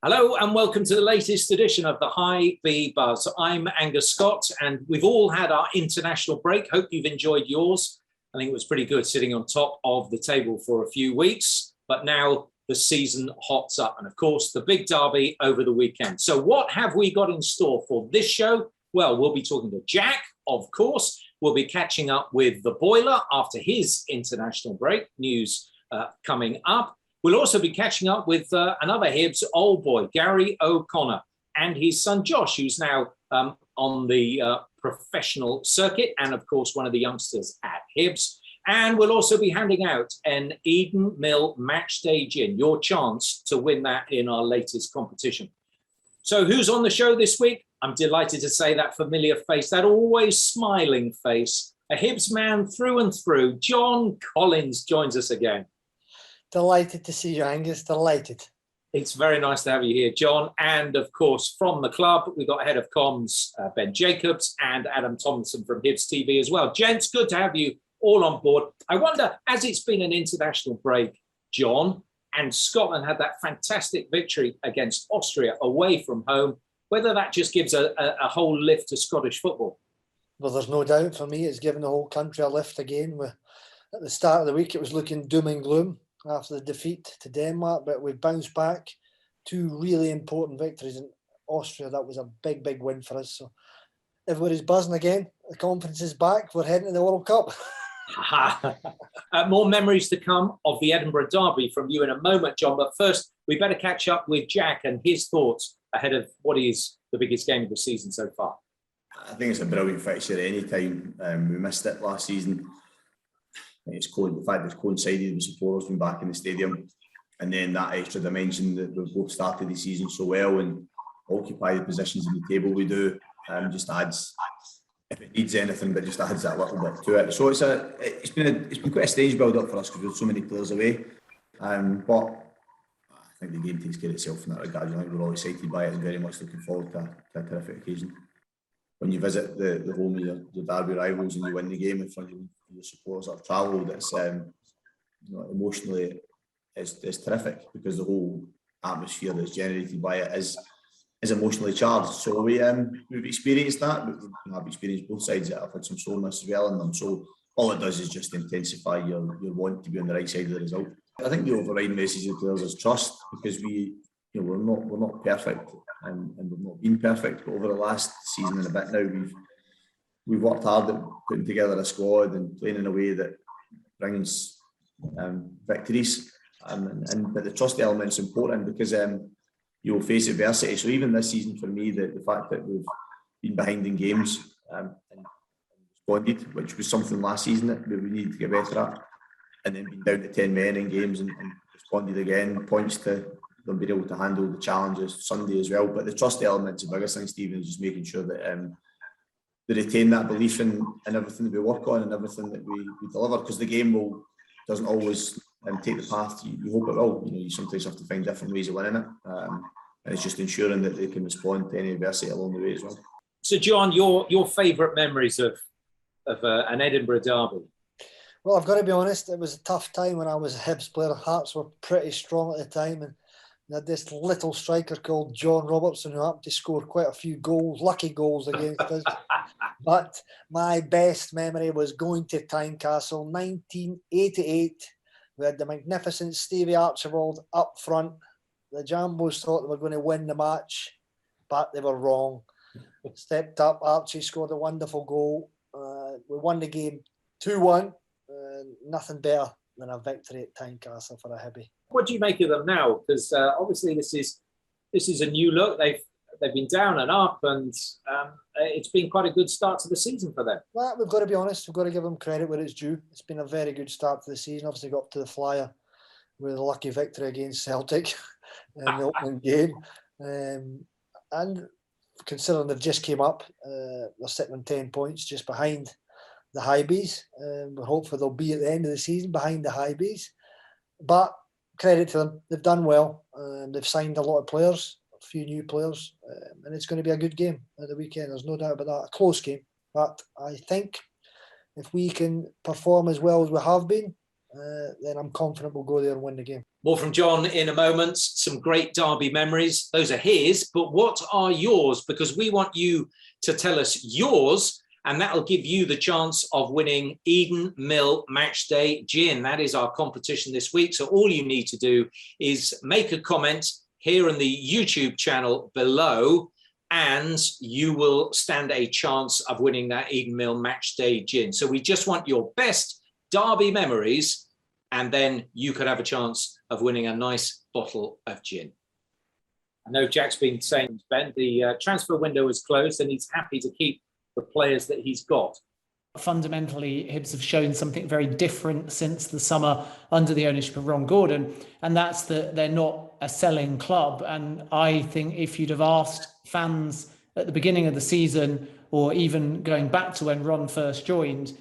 Hello and welcome to the latest edition of the Hibee Buzz. I'm Angus Scott and we've all had our international break. Hope you've enjoyed yours. I think it was pretty good sitting on top of the table for a few weeks, but now the season hots up and of course the big derby over the weekend. So what have we got in store for this show? Well, we'll be talking to Jack, of course. We'll be catching up with the Boiler after his international break. News coming up. We'll also be catching up with another Hibs old boy, Garry O'Connor, and his son Josh, who's now on the professional circuit and, of course, one of the youngsters at Hibs. And we'll also be handing out an Eden Mill Matchday gin, your chance to win that in our latest competition. So who's on the show this week? I'm delighted to say that familiar face, that always smiling face, a Hibs man through and through. John Collins joins us again. Delighted to see you, Angus. Delighted. It's very nice to have you here, John. And of course, from the club, we've got Head of Comms, Ben Jacobs, and Adam Tomlinson from Hibs TV as well. Gents, good to have you all on board. I wonder, as it's been an international break, John, and Scotland had that fantastic victory against Austria away from home, whether that just gives a whole lift to Scottish football. Well, there's no doubt for me it's given the whole country a lift again. At the start of the week, it was looking doom and gloom after the defeat to Denmark, but we bounced back. Two really important victories in Austria. That was a big, big win for us. So everybody's buzzing again. The confidence is back. We're heading to the World Cup. More memories to come of the Edinburgh Derby from you in a moment, John. But first, we better catch up with Jack and his thoughts ahead of what is the biggest game of the season so far. I think it's a brilliant fixture at any time. We missed it last season. It's the fact it's coincided with supporters being back in the stadium, and then that extra dimension that we've both started the season so well and occupy the positions in the table we do, just adds, if it needs anything, but just adds that little bit to it. So it's been quite a strange build up for us because we've so many players away, but I think the game takes care of itself in that regard. I think we're all excited by it and very much looking forward to a terrific occasion. When you visit the home of your derby rivals and you win the game in front of your supporters that have travelled, it's emotionally it's terrific because the whole atmosphere that's generated by it is emotionally charged. So we've experienced that, but I've experienced both sides. I've had some soreness as well in them. So all it does is just intensify your want to be on the right side of the result. I think the overriding message of the players is trust, because we're not perfect and we've not been perfect, but over the last season and a bit now we've worked hard at putting together a squad and playing in a way that brings victories, but the trust element's important because you'll face adversity. So even this season for me, the fact that we've been behind in games and responded, which was something last season that we needed to get better at, and then been down to 10 men in games and responded again, points to them being able to handle the challenges Sunday as well. But the trust element's the biggest thing, Stephen, is just making sure that they retain that belief in everything that we work on and everything that we deliver, because the game doesn't always take the path you hope it will. You sometimes have to find different ways of winning it, and it's just ensuring that they can respond to any adversity along the way as well. So, John, your favourite memories of an Edinburgh Derby? Well, I've got to be honest, it was a tough time when I was a Hibs player. Hearts were pretty strong at the time, and they had this little striker called John Robertson who happened to score quite a few goals, lucky goals against us. But my best memory was going to Tynecastle, 1988. We had the magnificent Stevie Archibald up front. The Jambos thought they were going to win the match, but they were wrong. Stepped up, Archie scored a wonderful goal. We won the game 2-1. Nothing better than a victory at Tynecastle for a Hibee. What do you make of them now? Because obviously this is a new look. They've been down and up, and it's been quite a good start to the season for them. Well, we've got to be honest. We've got to give them credit where it's due. It's been a very good start to the season. Obviously got up to the flyer with a lucky victory against Celtic in the opening game. And considering they've just came up, they're sitting on 10 points just behind the Hibees. We're hopeful they'll be at the end of the season behind the Hibees. But credit to them. They've done well. They've signed a lot of players, a few new players, and it's going to be a good game at the weekend. There's no doubt about that. A close game. But I think if we can perform as well as we have been, then I'm confident we'll go there and win the game. More from John in a moment. Some great Derby memories. Those are his, but what are yours? Because we want you to tell us yours, and that'll give you the chance of winning Eden Mill Matchday Gin. That is our competition this week. So all you need to do is make a comment here on the YouTube channel below, and you will stand a chance of winning that Eden Mill Matchday Gin. So we just want your best Derby memories, and then you could have a chance of winning a nice bottle of gin. I know Jack's been saying, Ben, the transfer window is closed and he's happy to keep the players that he's got. Fundamentally, Hibs have shown something very different since the summer under the ownership of Ron Gordon, and that's that they're not a selling club. And I think if you'd have asked fans at the beginning of the season, or even going back to when Ron first joined,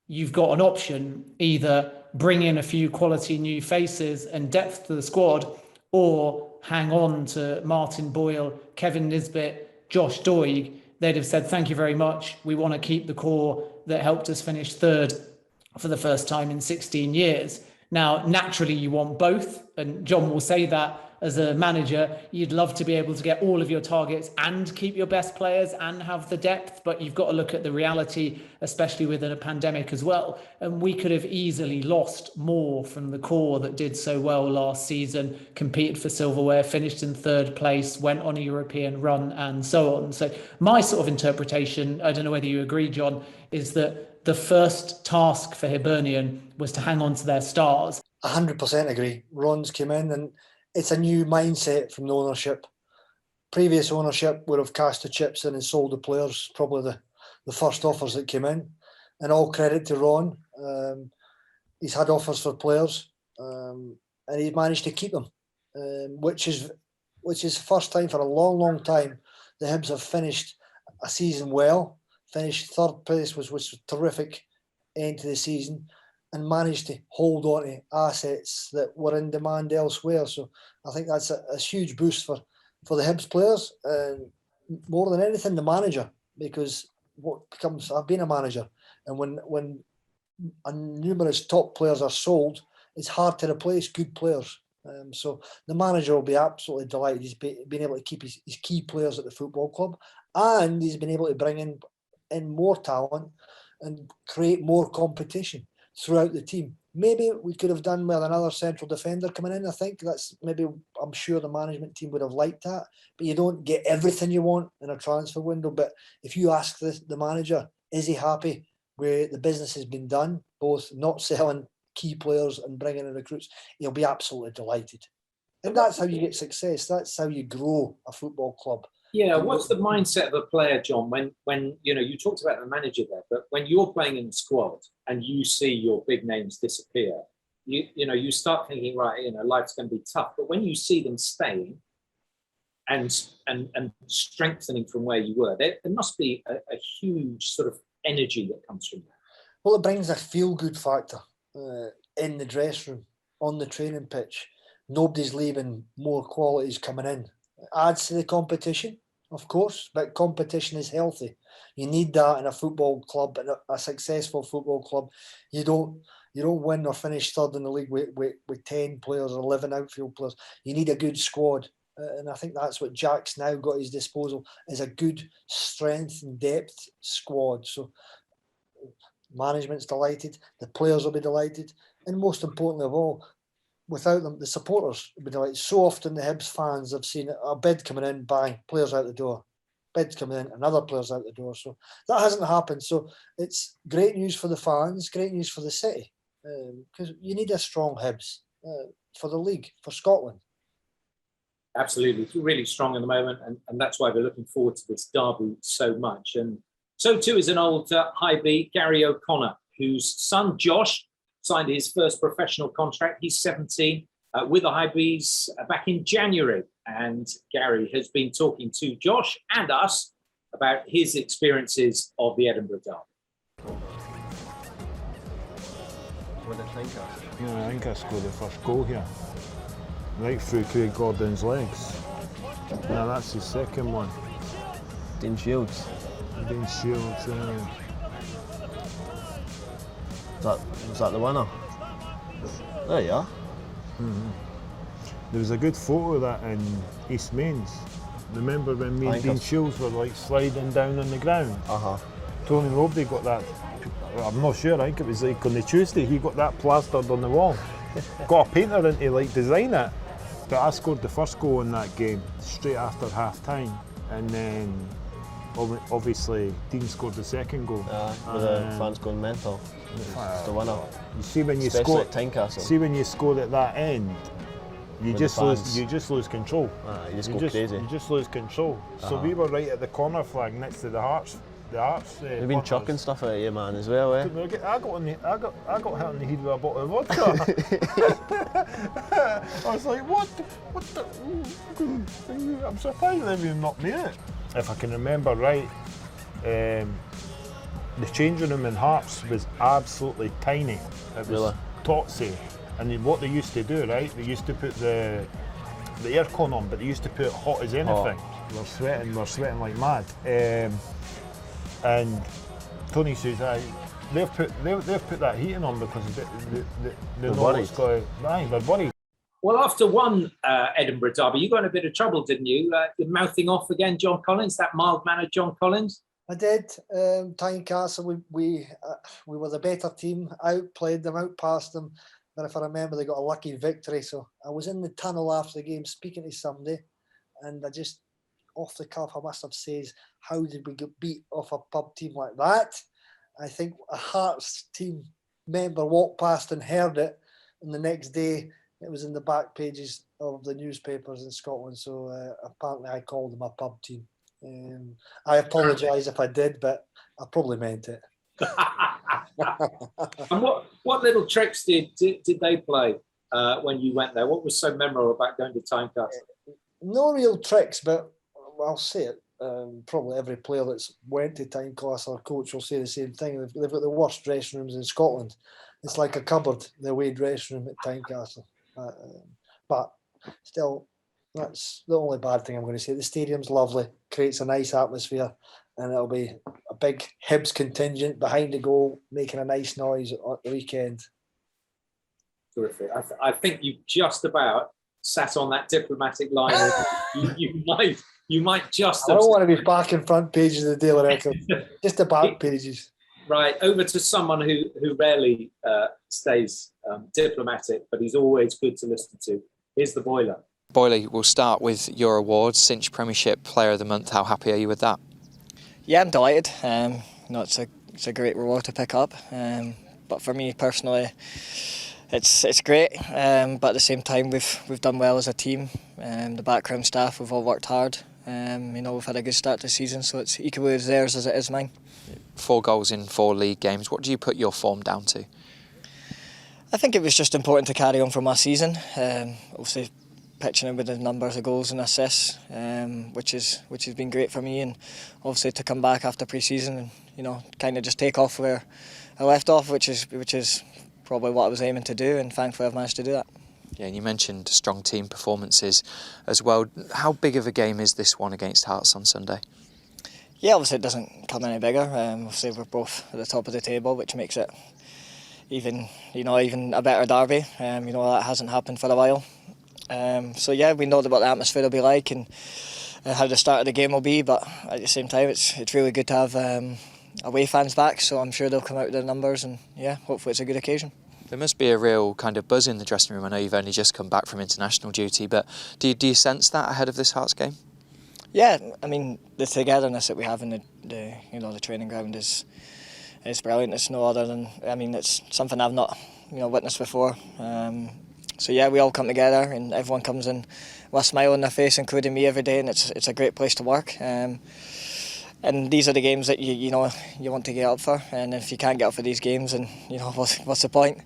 you've got an option: either bring in a few quality new faces and depth to the squad, or hang on to Martin Boyle, Kevin Nisbet, Josh Doig. They'd have said, thank you very much. We want to keep the core that helped us finish third for the first time in 16 years. Now, naturally, you want both. And John will say that as a manager, you'd love to be able to get all of your targets and keep your best players and have the depth. But you've got to look at the reality, especially within a pandemic as well. And we could have easily lost more from the core that did so well last season, competed for silverware, finished in third place, went on a European run and so on. So my sort of interpretation, I don't know whether you agree, John, is that the first task for Hibernian was to hang on to their stars. 100% agree. Ron's came in and it's a new mindset from the ownership. Previous ownership would have cast the chips in and sold the players, probably the first offers that came in. And all credit to Ron. He's had offers for players and he's managed to keep them, which is the first time for a long, long time the Hibs have finished a season well. Finished third place, which was a terrific end to the season, and managed to hold on to assets that were in demand elsewhere. So I think that's a huge boost for the Hibs players, and more than anything, the manager, because I've been a manager, and when numerous top players are sold, it's hard to replace good players. So the manager will be absolutely delighted. He's been able to keep his key players at the football club, and he's been able to bring in more talent and create more competition throughout the team. Maybe we could have done with another central defender coming in. I think I'm sure the management team would have liked that, but you don't get everything you want in a transfer window. But if you ask the manager, is he happy where the business has been done, both not selling key players and bringing in recruits, he'll be absolutely delighted. And that's how you get success. That's how you grow a football club. Yeah, what's the mindset of a player, John, when you talked about the manager there, but when you're playing in the squad and you see your big names disappear, you start thinking, right, life's going to be tough. But when you see them staying and strengthening from where you were, there must be a huge sort of energy that comes from that. Well, it brings a feel-good factor in the dressing room, on the training pitch. Nobody's leaving, more qualities coming in. It adds to the competition, of course, but competition is healthy. You need that in a football club, and a successful football club. You don't win or finish third in the league with 10 players or 11 outfield players. You need a good squad, and I think that's what Jack's now got at his disposal, is a good strength and depth squad. So management's delighted, the players will be delighted, and most importantly of all, without them, the supporters would be delighted. So often the Hibs fans have seen a bid coming in, bang, players out the door. Bids coming in, another players out the door. So that hasn't happened. So it's great news for the fans, great news for the city, because you need a strong Hibs for the league, for Scotland. Absolutely. It's really strong at the moment, and that's why we're looking forward to this derby so much. And so too is an old Hibee, Garry O'Connor, whose son Josh signed his first professional contract. He's 17 with the Hibees back in January. And Garry has been talking to Josh and us about his experiences of the Edinburgh Derby. What do you think of? Yeah, I think I scored the first goal here. Right through Craig Gordon's legs. Now that's his second one. Dean Shields. Dean Shields, Was that the winner? There you are. There was a good photo of that in East Mains. Remember when me and Dean Shields were like sliding down on the ground? Tony Roby got that. I'm not sure. I think it was like on the Tuesday. He got that plastered on the wall. Got a painter in to like design it. But I scored the first goal in that game straight after half time, and then obviously Dean scored the second goal. With the fans going mental. It's the winner. You see when you Especially score at Tynecastle. See when you score at that end, you just lose control. You just go crazy. You just lose control. So we were right at the corner flag next to the Hearts. They've been chucking stuff at you, man, as well, eh? I got hit in the head with a bottle of vodka. I was like, what the? I'm surprised they even knocked me out. If I can remember right, the changing room in Hearts was absolutely tiny. It was totsy. And what they used to do, right? They used to put the aircon on, but they used to put it hot as anything. We're sweating like mad. And Tony says, they've put that heating on because they're worried. They're worried. Well, after one Edinburgh Derby, you got in a bit of trouble, didn't you? You're mouthing off again, John Collins, that mild-mannered John Collins. I did. Tynecastle, we were the better team, outplayed them, outpassed them. But if I remember, they got a lucky victory. So I was in the tunnel after the game speaking to somebody, and I just, off the cuff, I must have said, how did we get beat off a pub team like that? I think a Hearts team member walked past and heard it, and the next day it was in the back pages of the newspapers in Scotland. So apparently I called them a pub team. I apologise if I did, but I probably meant it. And what little tricks did they play when you went there? What was so memorable about going to Tynecastle? No real tricks, but I'll say it. Probably every player that's went to Tynecastle or coach will say the same thing. They've got the worst dressing rooms in Scotland. It's like a cupboard, the away dressing room at Tynecastle. But still, that's the only bad thing I'm going to say. The stadium's lovely, creates a nice atmosphere, and it'll be a big Hibs contingent behind the goal, making a nice noise at the weekend. Terrific. I think you just about sat on that diplomatic line. You might just. I don't want to be back in front pages of the Daily Record, just the back pages. Right, over to someone who rarely stays diplomatic, but he's always good to listen to. Here's the Boiler. Boyle, we'll start with your award, Cinch Premiership Player of the Month. How happy are you with that? Yeah, I'm delighted. It's a great reward to pick up. But for me personally, it's great. But at the same time, we've done well as a team. The background staff, we've all worked hard. We've had a good start to the season, so it's equally as theirs as it is mine. 4 goals in 4 league games. What do you put your form down to? I think it was just important to carry on from last season. Obviously, pitching in with the numbers of goals and assists, which has been great for me, and obviously to come back after pre-season and kind of just take off where I left off, which is probably what I was aiming to do, and thankfully I've managed to do that. Yeah, and you mentioned strong team performances as well. How big of a game is this one against Hearts on Sunday? Yeah, obviously it doesn't come any bigger. Obviously we're both at the top of the table, which makes it even a better derby. That hasn't happened for a while. So yeah, we know what the atmosphere will be like and how the start of the game will be, but at the same time it's really good to have away fans back, so I'm sure they'll come out with their numbers, and yeah, hopefully it's a good occasion. There must be a real kind of buzz in the dressing room. I know you've only just come back from international duty, but do you sense that ahead of this Hearts game? Yeah, I mean the togetherness that we have in the training ground is brilliant. It's no other than, it's something I've not witnessed before. So yeah, we all come together and everyone comes in with a smile on their face, including me every day, and it's a great place to work. And these are the games that you want to get up for, and if you can't get up for these games, then what's the point?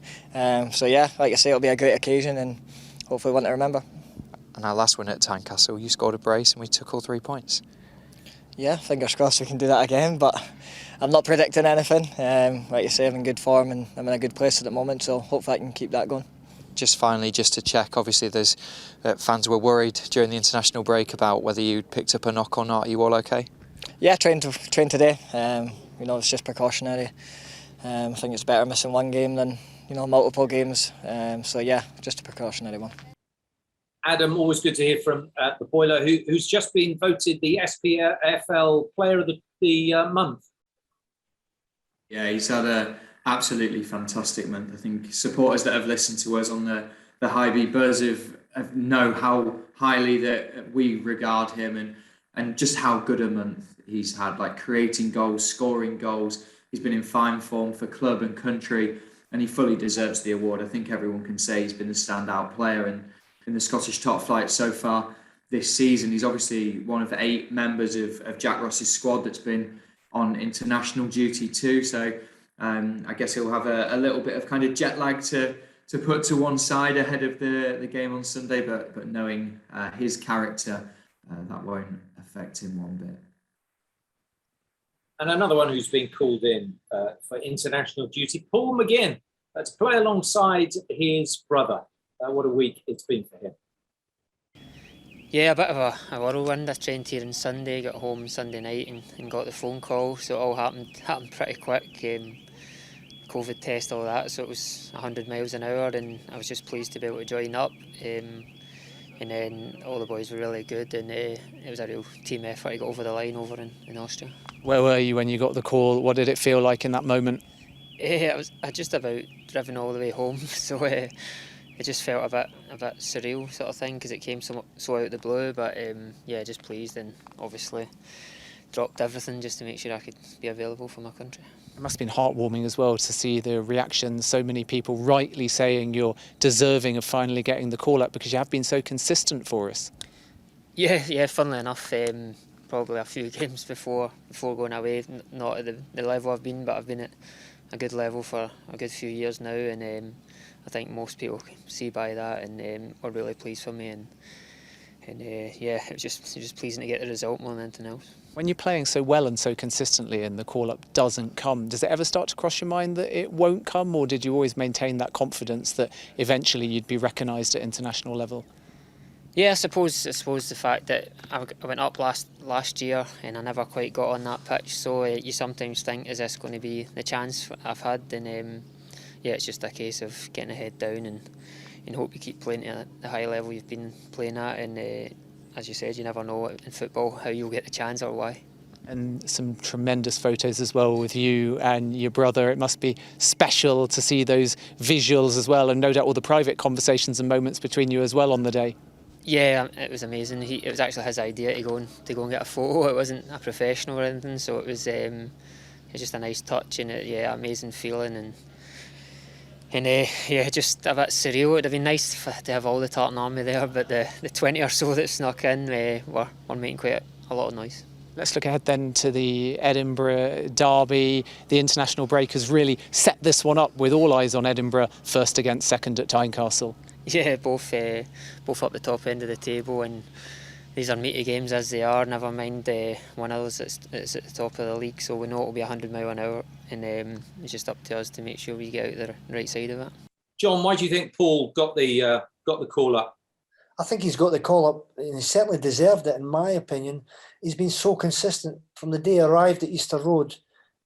So yeah, like I say, it'll be a great occasion and hopefully one to remember. And our last one at Tynecastle, you scored a brace and we took all 3 points. Yeah, fingers crossed we can do that again, but I'm not predicting anything. Like you say, I'm in good form and I'm in a good place at the moment, so hopefully I can keep that going. Just finally, just to check, obviously there's fans were worried during the international break about whether you picked up a knock or not. Are you all okay? Yeah, trained today. It's just precautionary. I think it's better missing one game than multiple games. So yeah, just a precautionary one. Adam, always good to hear from the Boiler, who's just been voted the SPFL Player of the Month. Yeah, he's had a absolutely fantastic month. I think supporters that have listened to us on the Hibee Buzz know how highly that we regard him and just how good a month he's had, like creating goals, scoring goals. He's been in fine form for club and country, and he fully deserves the award. I think everyone can say he's been the standout player in the Scottish top flight so far this season. He's obviously one of 8 members of Jack Ross's squad that's been on international duty too. So I guess he'll have a little bit of kind of jet lag to put to one side ahead of the game on Sunday, but knowing his character, that won't affect him one bit. And another one who's been called in for international duty, Paul McGinn, to play alongside his brother. What a week it's been for him. Yeah, a bit of a whirlwind. I trained here on Sunday, got home Sunday night and got the phone call, so it all happened pretty quick. COVID test, all that, so it was 100 miles an hour, and I was just pleased to be able to join up. And then all the boys were really good, and it was a real team effort to get over the line over in Austria. Where were you when you got the call? What did it feel like in that moment? I just about driven all the way home, so it just felt a bit surreal sort of thing, because it came so out of the blue. But yeah, just pleased, and obviously dropped everything just to make sure I could be available for my country. It must have been heartwarming as well to see the reactions. So many people rightly saying you're deserving of finally getting the call up, because you have been so consistent for us. Yeah. Funnily enough, probably a few games before going away, not at the level I've been, but I've been at a good level for a good few years now, and I think most people see by that, and are really pleased for me, and yeah, it was just pleasing to get the result more than anything else. When you're playing so well and so consistently and the call-up doesn't come, does it ever start to cross your mind that it won't come, or did you always maintain that confidence that eventually you'd be recognised at international level? Yeah, I suppose the fact that I went up last year and I never quite got on that pitch, so you sometimes think, is this going to be the chance I've had? And yeah, it's just a case of getting the head down and hope you keep playing at the high level you've been playing at, and as you said, you never know in football how you'll get the chance or why. And some tremendous photos as well with you and your brother. It must be special to see those visuals as well, and no doubt all the private conversations and moments between you as well on the day. Yeah, it was amazing. It was actually his idea to go and get a photo. It wasn't a professional or anything, so it was just a nice touch, and amazing feeling, and just a bit surreal. It'd have been nice to have all the Tartan Army there, but the 20 or so that snuck in were making quite a lot of noise. Let's look ahead then to the Edinburgh Derby. The international break has really set this one up, with all eyes on Edinburgh, first against second at Tynecastle. Yeah, both up the top end of the table, and these are meaty games as they are. Never mind one of those that's at the top of the league, so we know it'll be 100 mile an hour, and it's just up to us to make sure we get out the right side of it. John, why do you think Paul got the call up? I think he's got the call up, and he certainly deserved it, in my opinion. He's been so consistent from the day he arrived at Easter Road.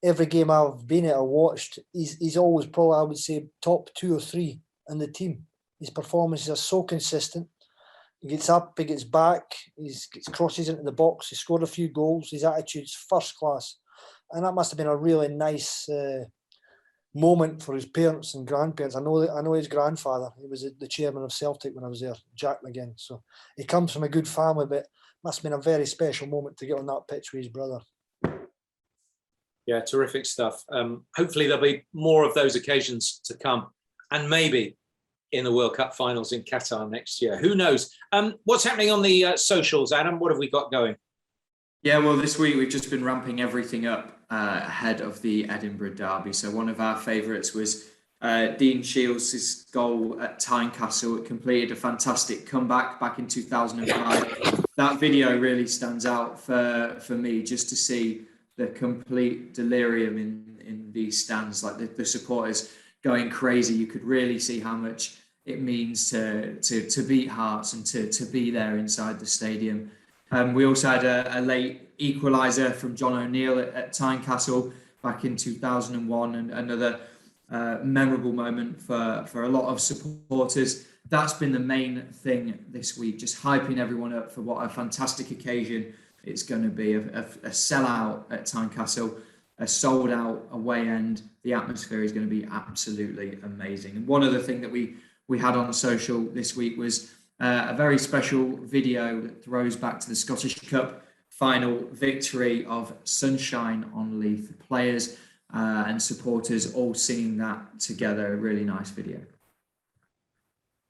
Every game I've been at or watched, he's always probably, I would say, top 2 or 3 in the team. His performances are so consistent. He gets up, he gets back, he gets crosses into the box, he scored a few goals, his attitude's first class. And that must have been a really nice moment for his parents and grandparents. I know his grandfather, he was the chairman of Celtic when I was there, Jack McGinn. So he comes from a good family, but it must have been a very special moment to get on that pitch with his brother. Yeah, terrific stuff. Hopefully there'll be more of those occasions to come, and maybe in the World Cup finals in Qatar next year. Who knows? What's happening on the socials, Adam? What have we got going? Yeah, well, this week we've just been ramping everything up ahead of the Edinburgh Derby. So one of our favourites was Dean Shields' goal at Tynecastle. It completed a fantastic comeback back in 2005. That video really stands out for me, just to see the complete delirium in these stands, like the supporters going crazy. You could really see how much it means to beat Hearts and to be there inside the stadium. We also had a late equaliser from John O'Neill at Tynecastle back in 2001, and another memorable moment for a lot of supporters. That's been the main thing this week, just hyping everyone up for what a fantastic occasion it's going to be. A sellout at Tynecastle, a sold out away end. The atmosphere is going to be absolutely amazing. And one other thing that we had on social this week was a very special video that throws back to the Scottish Cup final victory of Sunshine on Leith. The players and supporters all singing that together. A really nice video.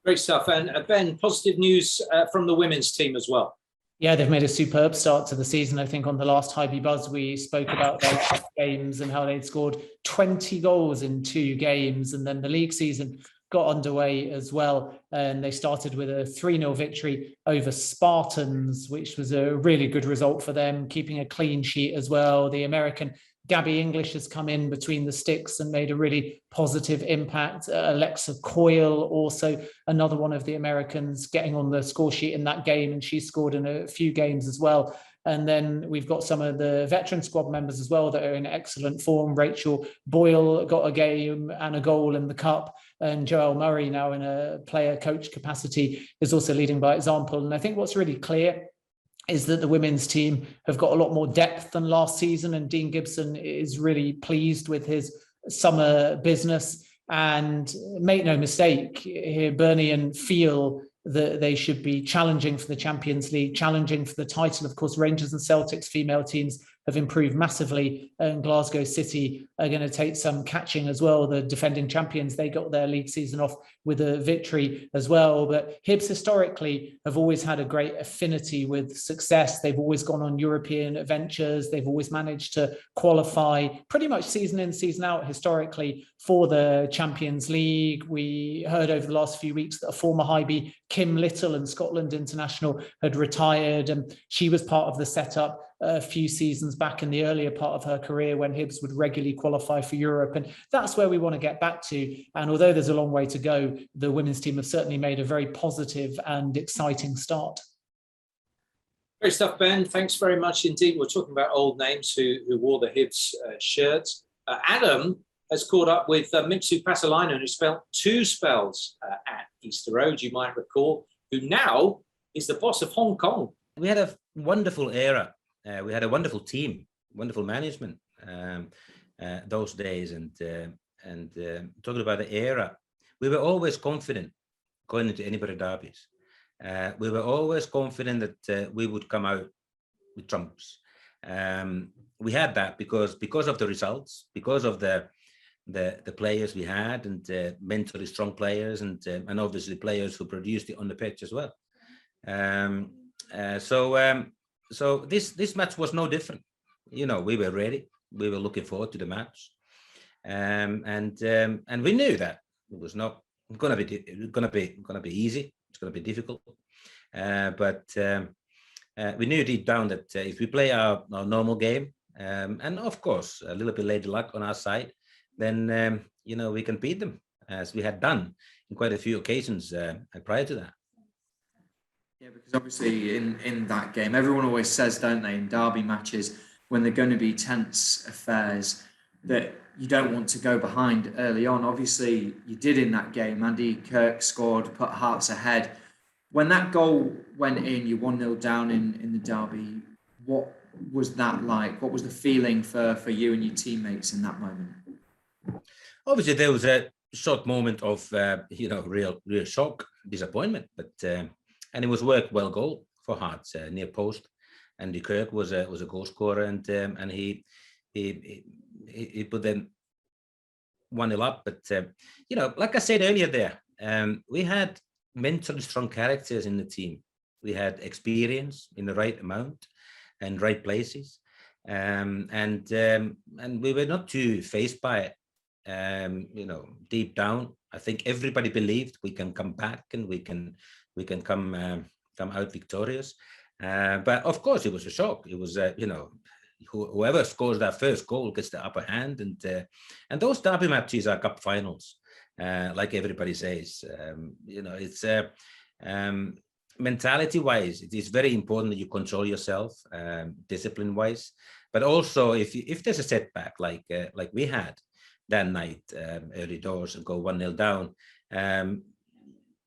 Great stuff. And Ben, positive news from the women's team as well. Yeah, they've made a superb start to the season. I think on the last Hibee Buzz, we spoke about their games and how they'd scored 20 goals in 2 games. And then the league season got underway as well. And they started with a 3-0 victory over Spartans, which was a really good result for them, keeping a clean sheet as well. The American Gabby English has come in between the sticks and made a really positive impact. Alexa Coyle, also another one of the Americans, getting on the score sheet in that game, and she scored in a few games as well. And then we've got some of the veteran squad members as well that are in excellent form. Rachel Boyle got a game and a goal in the cup, and Joelle Murray, now in a player coach capacity, is also leading by example. And I think what's really clear is that the women's team have got a lot more depth than last season, and Dean Gibson is really pleased with his summer business. And make no mistake, Hibernian feel that they should be challenging for the Champions League, challenging for the title. Of course, Rangers and Celtic's female teams have improved massively, and Glasgow City are going to take some catching as well. The defending champions, they got their league season off with a victory as well. But Hibs historically have always had a great affinity with success. They've always gone on European adventures. They've always managed to qualify pretty much season in, season out historically for the Champions League. We heard over the last few weeks that a former Hibee, Kim Little, and Scotland international, had retired, and she was part of the setup a few seasons back in the earlier part of her career when Hibs would regularly qualify for Europe. And that's where we want to get back to. And although there's a long way to go, the women's team have certainly made a very positive and exciting start. Great stuff, Ben. Thanks very much indeed. We're talking about old names who wore the Hibs shirts. Adam has caught up with Mixu Paatelainen, who spent 2 spells at Easter Road, you might recall, who now is the boss of Hong Kong. We had a wonderful era. We had a wonderful team, wonderful management those days. And talking about the era, we were always confident going into Edinburgh Derbies. We were always confident that we would come out with trumps. We had that because of the results, because of the players we had, and mentally strong players, and obviously players who produced it on the pitch as well. So this match was no different. You know, we were ready. We were looking forward to the match, and we knew that it was not going to be easy. It's going to be difficult, but we knew deep down that if we play our normal game, and of course a little bit lady luck on our side, then you know, we can beat them, as we had done in quite a few occasions prior to that. Yeah, because obviously in that game, everyone always says, don't they, in derby matches, when they're going to be tense affairs, that you don't want to go behind early on. Obviously, you did in that game. Andy Kirk scored, put Hearts ahead. When that goal went in, you 1-0 down in the derby. What was that like? What was the feeling for you and your teammates in that moment? Obviously, there was a short moment of real shock, disappointment, but. And it was worked well goal for Hearts, near post. Andy Kirk was a goal scorer, and he put them 1-0 up. But you know, like I said earlier, there we had mentally strong characters in the team. We had experience in the right amount and right places, and we were not too phased by it. You know, deep down, I think everybody believed we can come back and we can come out victorious. But of course, it was a shock. It was, whoever scores that first goal gets the upper hand. And those derby matches are cup finals, like everybody says. It's mentality-wise, it is very important that you control yourself, discipline-wise. But also, if there's a setback like we had, that night, early doors, and go 1-0 down.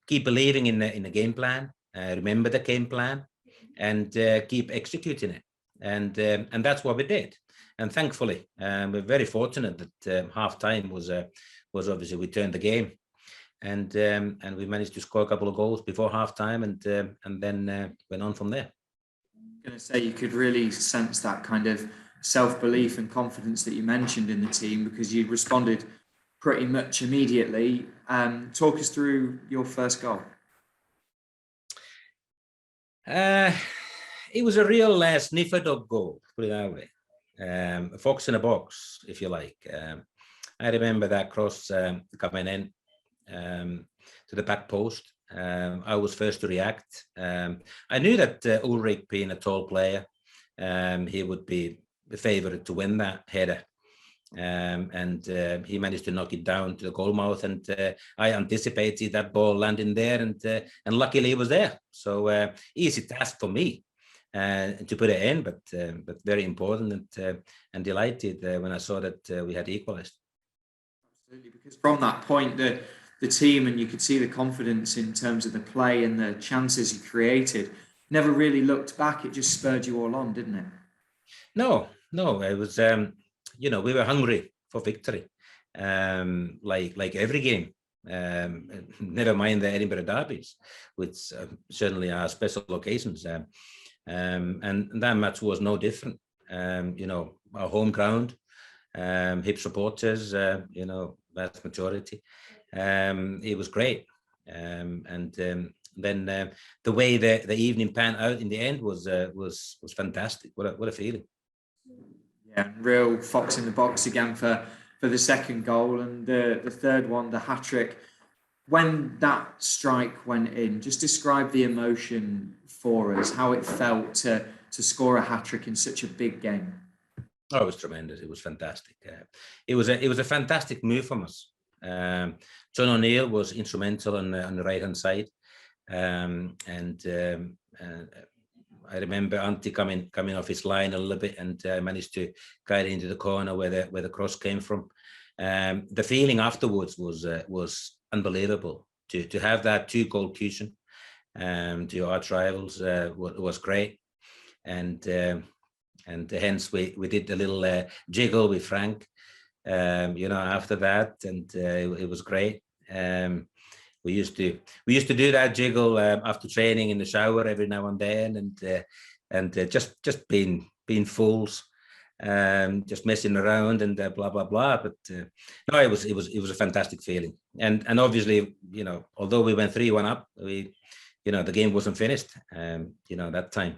Keep believing in the game plan, remember the game plan, and keep executing it. And that's what we did. And thankfully, we're very fortunate that half time was obviously we turned the game, and we managed to score a couple of goals before half time, and then went on from there. I'm going to say you could really sense that kind of self-belief and confidence that you mentioned in the team, because you responded pretty much immediately. Talk us through your first goal. It was a real sniffer dog goal, put it that way. A fox in a box, if you like. I remember that cross coming in to the back post. I was first to react. I knew that Ulrich, being a tall player, he would be the favourite to win that header. And he managed to knock it down to the goal mouth, and I anticipated that ball landing there, and luckily it was there. So easy task for me to put it in, but very important, and delighted when I saw that we had equalised. Absolutely, because from that point, the team, and you could see the confidence in terms of the play and the chances you created, never really looked back. It just spurred you all on, didn't it? No, it was. We were hungry for victory, like every game. Never mind the Edinburgh Derbies, which certainly are special occasions. And that match was no different. Our home ground, Hib supporters, vast majority. It was great. Then the way the evening panned out in the end was fantastic. What a feeling. Yeah, real fox in the box again for the second goal, and the third one, the hat-trick. When that strike went in, just describe the emotion for us, how it felt to score a hat-trick in such a big game. Oh, it was tremendous. It was fantastic. It was a fantastic move from us. John O'Neill was instrumental on the right-hand side, I remember Antti coming off his line a little bit, and managed to guide it into the corner where the cross came from. The feeling afterwards was unbelievable. To have that 2-goal cushion to your arch rivals was great, and hence we did the little jiggle with Frank, after that, and it was great. We used to do that jiggle after training in the shower every now and then, and just being fools, just messing around and blah blah blah. But no, it was a fantastic feeling, and obviously, although we went 3-1 up, the game wasn't finished. That time,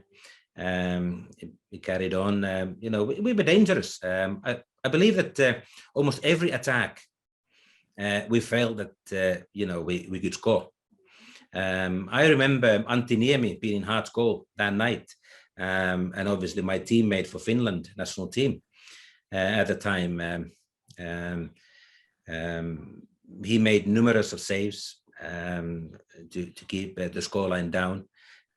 we carried on. We were dangerous. I believe that almost every attack, we felt that we could score. I remember Antti Niemi being in Hearts' goal that night, and obviously my teammate for Finland national team at the time. He made numerous of saves to keep the scoreline down.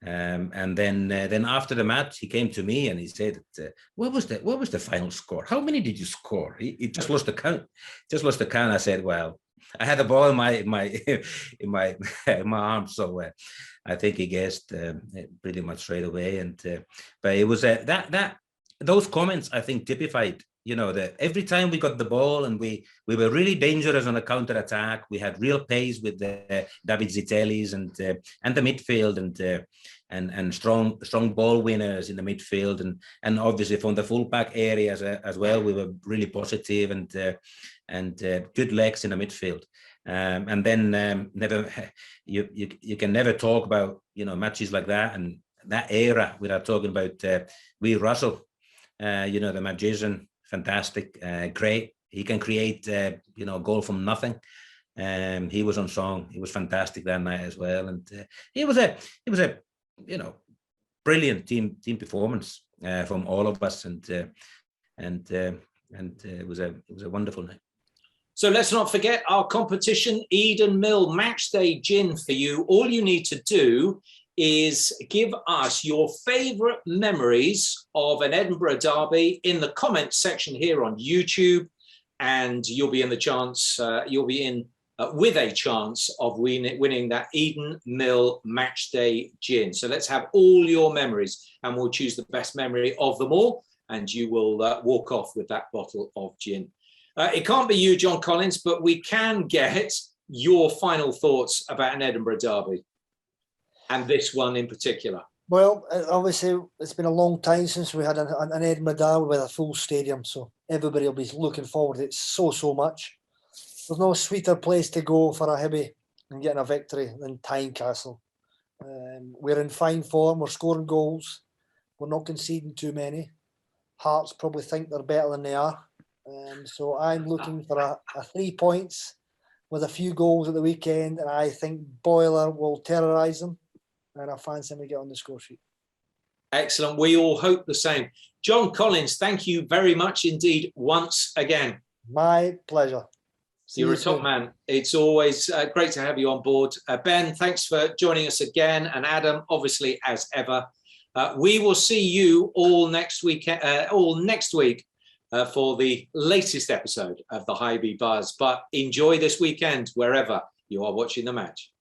And then after the match, he came to me and he said, "What was the final score? How many did you score?" He just lost the count. I said, "Well, I had the ball in my arm, so I think he guessed pretty much straight away." And but it was those comments, I think, typified. That every time we got the ball and we were really dangerous on a counter attack. We had real pace with the David Zitellis and the midfield and strong ball winners in the midfield, and obviously from the fullback areas as well. We were really positive and good legs in the midfield. And then never you can never talk about matches like that and that era without talking about Will Russell, the magician. Fantastic, great. He can create, a goal from nothing. He was on song. He was fantastic that night as well, and it was a brilliant team performance from all of us, and it was a wonderful night. So let's not forget our competition, Eden Mill Matchday Gin for you. All you need to do is give us your favourite memories of an Edinburgh Derby in the comments section here on YouTube. and you'll be in the chance. You'll be in with a chance of winning that Eden Mill Matchday gin. So let's have all your memories, and we'll choose the best memory of them all, and you will walk off with that bottle of gin. It can't be you, John Collins, but we can get your final thoughts about an Edinburgh Derby, and this one in particular. Well, obviously, it's been a long time since we had an Edinburgh Derby with a full stadium, so everybody will be looking forward to it so much. There's no sweeter place to go for a Hibee and getting a victory than Tynecastle. We're in fine form. We're scoring goals. We're not conceding too many. Hearts probably think they're better than they are. So I'm looking for a 3 points with a few goals at the weekend, and I think Boyle will terrorise them, and I fancy him to get on the score sheet. Excellent. We all hope the same. John Collins, thank you very much indeed once again. My pleasure. You're a top man. It's always great to have you on board. Ben, thanks for joining us again. And Adam, obviously, as ever. We will see you all next week for the latest episode of the Hibee Buzz. But enjoy this weekend wherever you are watching the match.